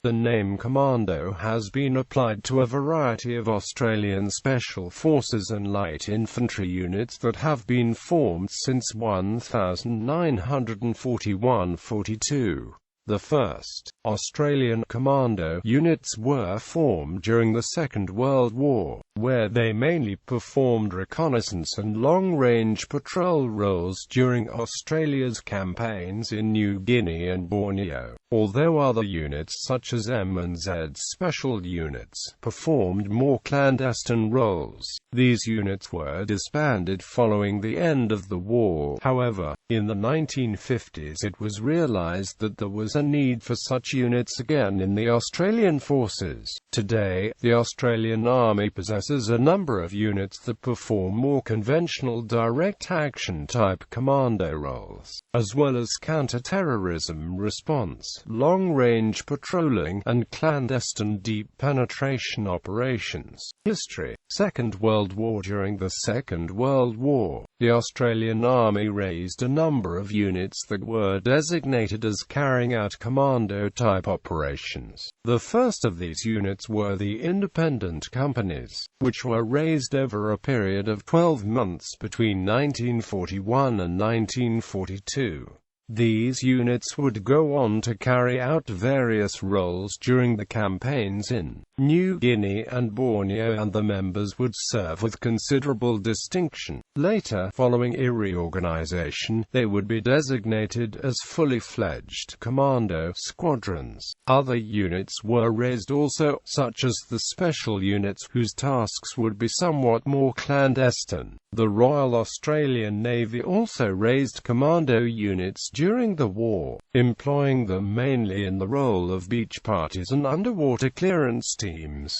The name commando has been applied to a variety of Australian special forces and light infantry units that have been formed since 1941–42. The first Australian commando units were formed during the Second World War, where they mainly performed reconnaissance and long-range patrol roles during Australia's campaigns in New Guinea and Borneo, although other units such as M&Z special units performed more clandestine roles. These units were disbanded following the end of the war. However, in the 1950s it was realized that there was a need for such units again in the Australian forces. Today, the Australian Army possesses a number of units that perform more conventional direct action type commando roles, as well as counter-terrorism response, long-range patrolling, and clandestine deep penetration operations. History: Second World War. During the Second World War, the Australian Army raised a number of units that were designated as carrying out commando-type operations. The first of these units were the independent companies, which were raised over a period of 12 months between 1941 and 1942. These units would go on to carry out various roles during the campaigns in New Guinea and Borneo, and the members would serve with considerable distinction. Later, following a reorganization, they would be designated as fully fledged commando squadrons. Other units were raised also, such as the special units, whose tasks would be somewhat more clandestine. The Royal Australian Navy also raised commando units during the war, employing them mainly in the role of beach parties and underwater clearance teams.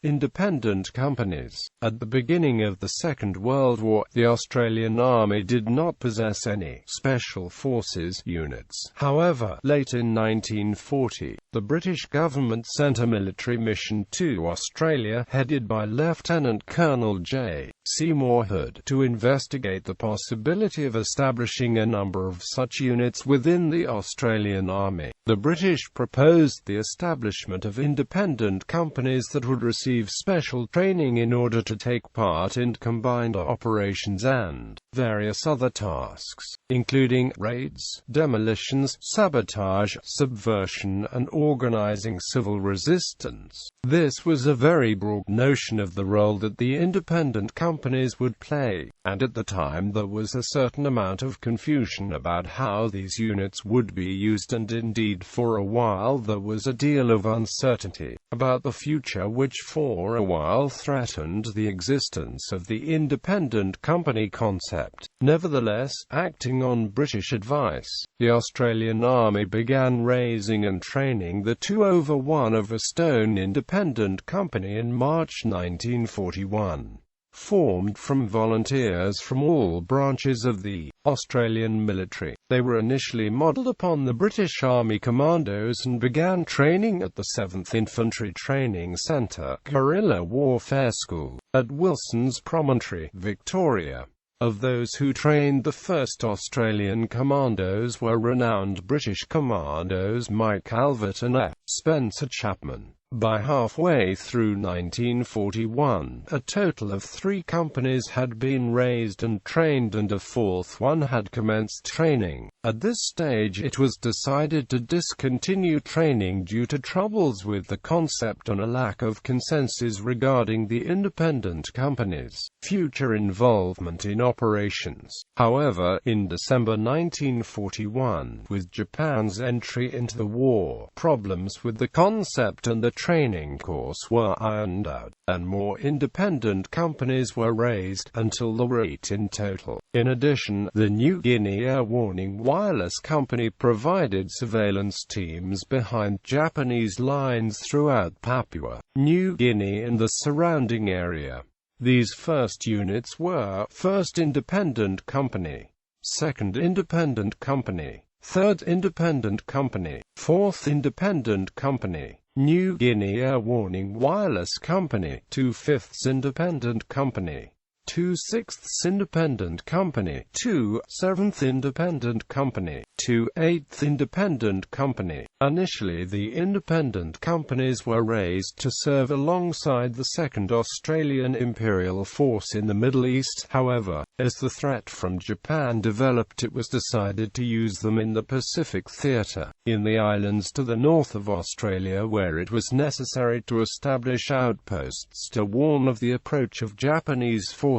Independent companies. At the beginning of the Second World War, the Australian Army did not possess any special forces units. However, late in 1940, the British government sent a military mission to Australia, headed by Lieutenant Colonel J. Seymour Hood, to investigate the possibility of establishing a number of such units within the Australian Army. The British proposed the establishment of independent companies that would receive special training in order to take part in combined operations and various other tasks, including raids, demolitions, sabotage, subversion, and organizing civil resistance. This was a very broad notion of the role that the independent companies would play, and at the time there was a certain amount of confusion about how these units would be used, and indeed for a while there was a deal of uncertainty about the future, which for a while threatened the existence of the independent company concept. Nevertheless, acting on British advice, the Australian Army began raising and training the 2/1 of a stone independent company in March 1941. Formed from volunteers from all branches of the Australian military, they were initially modelled upon the British Army Commandos and began training at the 7th Infantry Training Centre, Guerrilla Warfare School, at Wilson's Promontory, Victoria. Of those who trained the first Australian commandos were renowned British commandos Mike Calvert and F. Spencer Chapman. By halfway through 1941, a total of 3 companies had been raised and trained, and a 4th one had commenced training. At this stage it was decided to discontinue training due to troubles with the concept and a lack of consensus regarding the independent companies' future involvement in operations. However, in December 1941, with Japan's entry into the war, problems with the concept and the training course were ironed out, and more independent companies were raised, until there were 8 in total. In addition, the New Guinea Air Warning Wireless Company provided surveillance teams behind Japanese lines throughout Papua New Guinea and the surrounding area. These first units were 1st Independent Company, 2nd Independent Company, 3rd Independent Company, 4th Independent Company, New Guinea Air Warning Wireless Company, 2/5 Independent Company, 2 6th Independent Company, 2 7th Independent Company, 2 8th Independent Company. Initially, the independent companies were raised to serve alongside the 2nd Australian Imperial Force in the Middle East. However, as the threat from Japan developed, it was decided to use them in the Pacific Theatre, in the islands to the north of Australia, where it was necessary to establish outposts to warn of the approach of Japanese forces.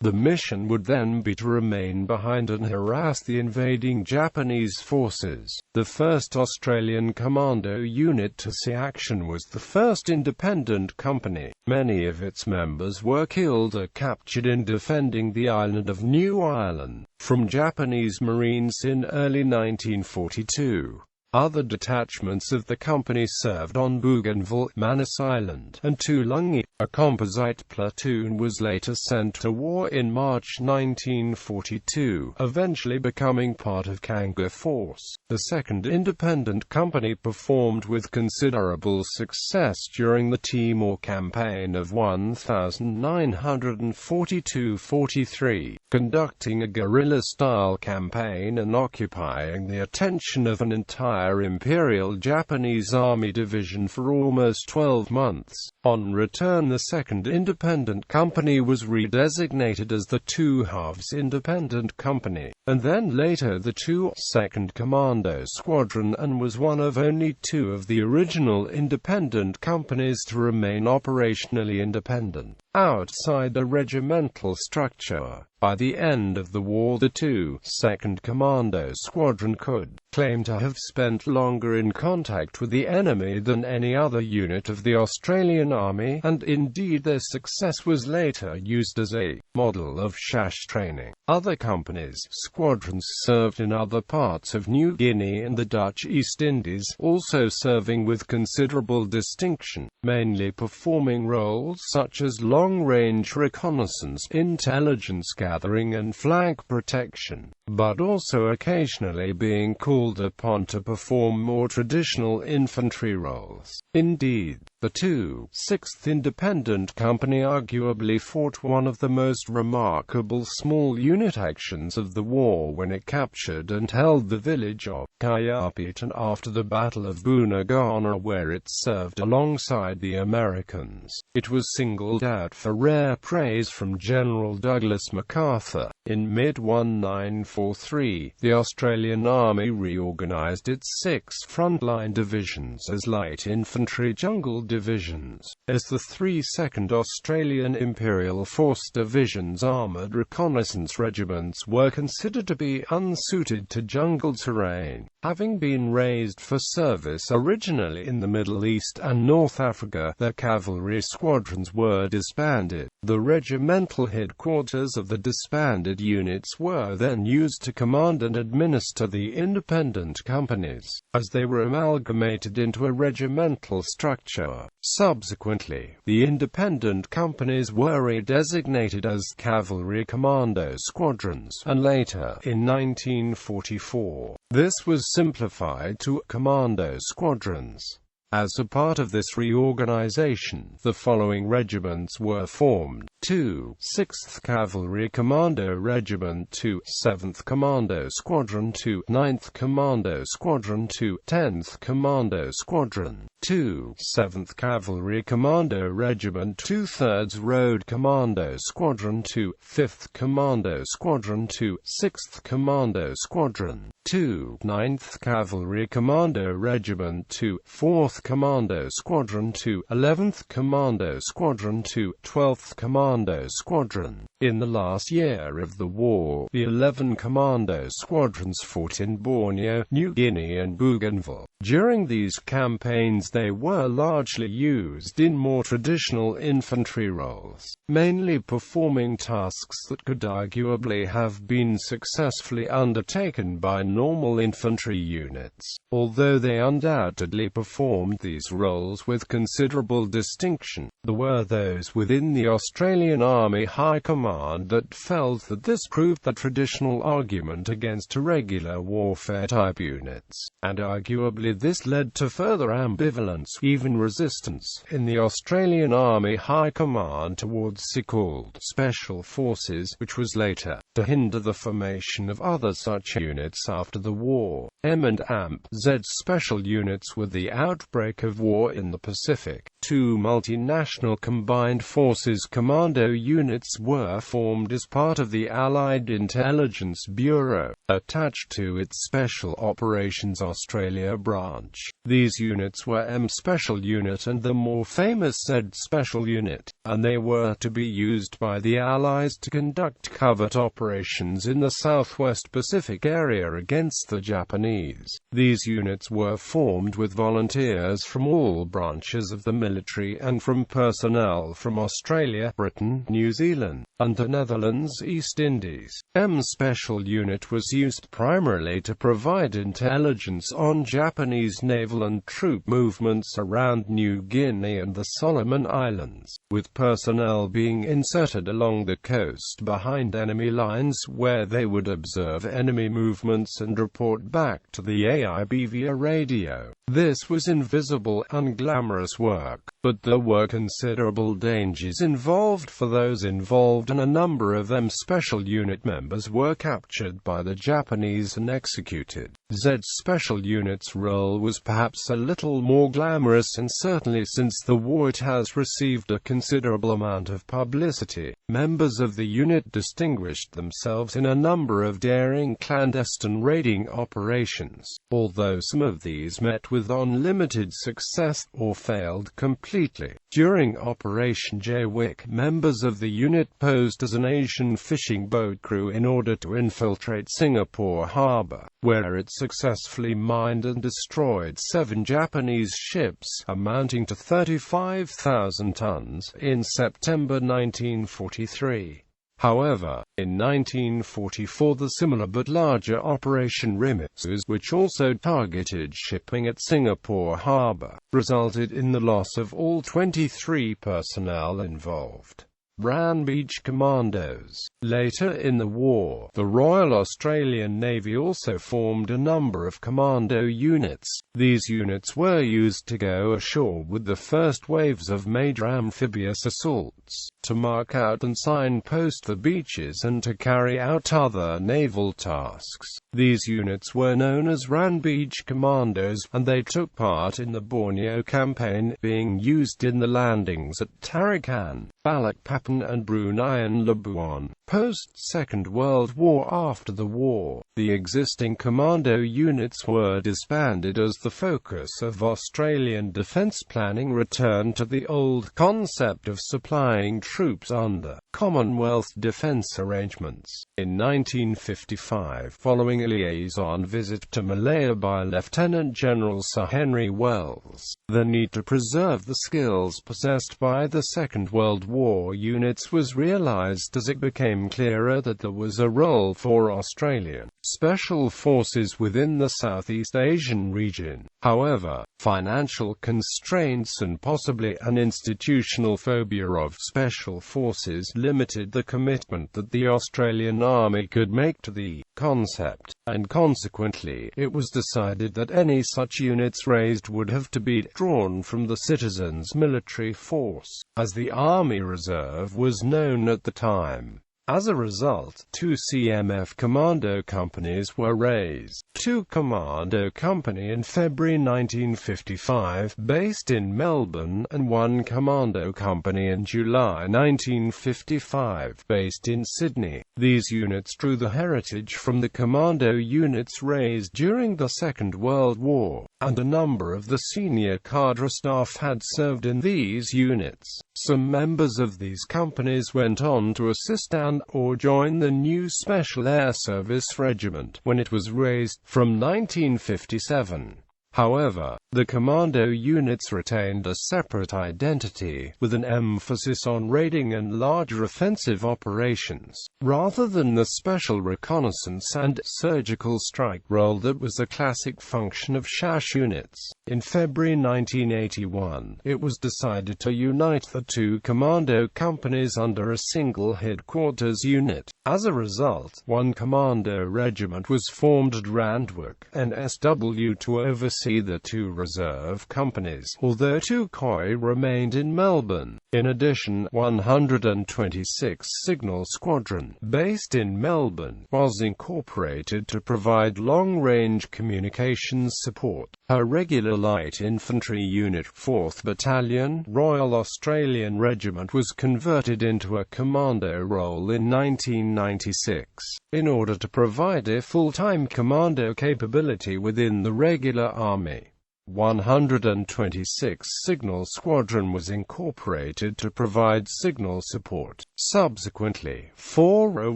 The mission would then be to remain behind and harass the invading Japanese forces. The 1st Australian Commando unit to see action was the 1st Independent Company. Many of its members were killed or captured in defending the island of New Ireland from Japanese Marines in early 1942. Other detachments of the company served on Bougainville, Manus Island, and Toulungi. A composite platoon was later sent to war in March 1942, eventually becoming part of Kanga Force. The 2nd Independent Company performed with considerable success during the Timor Campaign of 1942–43, conducting a guerrilla-style campaign and occupying the attention of an entire Imperial Japanese Army division for almost 12 months. On return, the 2nd Independent Company was redesignated as the 2 Halves Independent Company, and then later the 2nd Commando Squadron, and was one of only 2 of the original independent companies to remain operationally independent, outside the regimental structure. By the end of the war, the 2nd Commando Squadron could claim to have spent longer in contact with the enemy than any other unit of the Australian Army, and indeed their success was later used as a model of SHASH training. Other companies' squadrons served in other parts of New Guinea and the Dutch East Indies, also serving with considerable distinction, mainly performing roles such as long-range reconnaissance, intelligence gathering and flank protection, but also occasionally being called upon to perform more traditional infantry roles. Indeed, the 6th Independent Company arguably fought one of the most remarkable small unit actions of the war when it captured and held the village of Kayapit after the Battle of Bunagana, where it served alongside the Americans. It was singled out for rare praise from General Douglas MacArthur. In mid-1943, the Australian Army reorganised its 6 frontline divisions as light infantry jungle divisions, as the 3 2nd Australian Imperial Force Division's armoured reconnaissance regiments were considered to be unsuited to jungle terrain. Having been raised for service originally in the Middle East and North Africa, their cavalry squadrons were disbanded. The regimental headquarters of the disbanded units were then used to command and administer the independent companies, as they were amalgamated into a regimental structure. Subsequently, the independent companies were redesignated as cavalry commando squadrons, and later, in 1944, this was simplified to commando squadrons. As a part of this reorganization, the following regiments were formed: 2 6th Cavalry Commando Regiment, 2 7th Commando Squadron, 2 9th Commando Squadron, 2 10th Commando Squadron, 2 7th Cavalry Commando Regiment, 2 3rd Road Commando Squadron, 2 5th Commando Squadron, 2 6th Commando Squadron, 2 9th Cavalry Commando Regiment, 2 4th Commando Squadron, 2 11th Commando Squadron, 2 12th Commando Squadron. In the last year of the war, the 11 commando squadrons fought in Borneo, New Guinea and Bougainville. During these campaigns they were largely used in more traditional infantry roles, mainly performing tasks that could arguably have been successfully undertaken by normal infantry units, although they undoubtedly performed performed these roles with considerable distinction. There were those within the Australian Army High Command that felt that this proved the traditional argument against irregular warfare-type units, and arguably this led to further ambivalence, even resistance, in the Australian Army High Command towards so-called Special Forces, which was later to hinder the formation of other such units after the war. M&Z Special Units. With the outbreak of war in the Pacific, two multinational combined forces commando units were formed as part of the Allied Intelligence Bureau, attached to its Special Operations Australia branch. These units were M Special Unit and the more famous Z Special Unit, and they were to be used by the Allies to conduct covert operations in the Southwest Pacific area against the Japanese. These units were formed with volunteers from all branches of the military and from personnel from Australia, Britain, New Zealand, and the Netherlands East Indies. M Special Unit was used primarily to provide intelligence on Japanese naval and troop movements around New Guinea and the Solomon Islands, with personnel being inserted along the coast behind enemy lines where they would observe enemy movements and report back to the AIB via radio. This was invisible, unglamorous work, but there were considerable dangers involved for those involved, and a number of M Special Unit members were captured by the Japanese and executed. Z Special Unit's role was perhaps a little more glamorous, and certainly since the war it has received a considerable amount of publicity. Members of the unit distinguished themselves in a number of daring clandestine raiding operations, although some of these met with unlimited success, or failed completely. During Operation Jaywick, members of the unit posed as an Asian fishing boat crew in order to infiltrate Singapore Harbour, where it successfully mined and destroyed 7 Japanese ships, amounting to 35,000 tons, in September 1943. However, in 1944 the similar but larger Operation Reconnaissance, which also targeted shipping at Singapore Harbour, resulted in the loss of all 23 personnel involved. Beach Commandos. Later in the war, the Royal Australian Navy also formed a number of commando units. These units were used to go ashore with the first waves of major amphibious assaults, to mark out and signpost the beaches, and to carry out other naval tasks. These units were known as Beach Commandos, and they took part in the Borneo campaign, being used in the landings at Tarakan, Balikpapan and Brunei and Labuan. Post-Second World War. After the war, the existing commando units were disbanded as the focus of Australian defence planning returned to the old concept of supplying troops under Commonwealth defence arrangements. In 1955, following a liaison visit to Malaya by Lieutenant General Sir Henry Wells, the need to preserve the skills possessed by the Second World War units was realised as it became clearer that there was a role for Australian Special Forces within the Southeast Asian region. However, financial constraints and possibly an institutional phobia of Special Forces limited the commitment that the Australian Army could make to the concept, and consequently, it was decided that any such units raised would have to be drawn from the citizens' military force, as the Army Reserve was known at the time. As a result, 2 CMF commando companies were raised. 2 Commando Company in February 1955, based in Melbourne, and 1 Commando Company in July 1955, based in Sydney. These units drew the heritage from the commando units raised during the Second World War, and a number of the senior cadre staff had served in these units. Some members of these companies went on to assist and/or join the new Special Air Service Regiment when it was raised, from 1957. However, The commando units retained a separate identity, with an emphasis on raiding and larger offensive operations, rather than the special reconnaissance and surgical strike role that was a classic function of SHASH units. In February 1981, it was decided to unite the two commando companies under a single headquarters unit. As a result, one commando regiment was formed at Randwick, and SW to oversee the two reserve companies, although two COI remained in Melbourne. In addition, 126th Signal Squadron, based in Melbourne, was incorporated to provide long-range communications support. A regular light infantry unit, 4th Battalion, Royal Australian Regiment, was converted into a commando role in 1996, in order to provide a full-time commando capability within the regular army. 126th Signal Squadron was incorporated to provide signal support. Subsequently, 4RA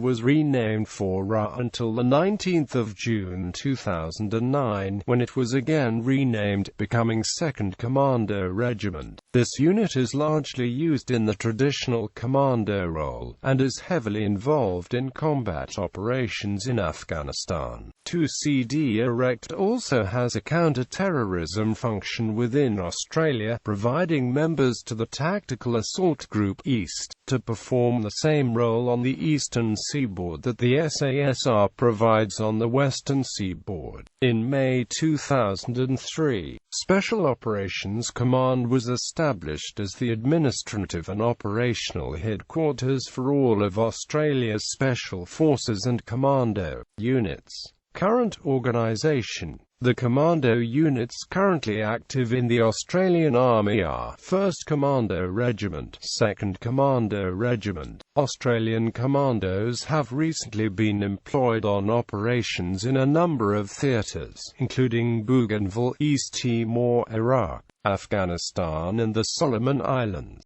was renamed 4RA until the 19th of June 2009, when it was again renamed, becoming 2nd Commando Regiment. This unit is largely used in the traditional commando role, and is heavily involved in combat operations in Afghanistan. 2CD Erect also has a counter-terrorism function within Australia, providing members to the Tactical Assault Group East, to perform the same role on the eastern seaboard that the SASR provides on the western seaboard. In May 2003, Special Operations Command was established as the administrative and operational headquarters for all of Australia's Special Forces and Commando units. Current organisation. The commando units currently active in the Australian Army are 1st Commando Regiment, 2nd Commando Regiment. Australian commandos have recently been employed on operations in a number of theatres, including Bougainville, East Timor, Iraq, Afghanistan and the Solomon Islands.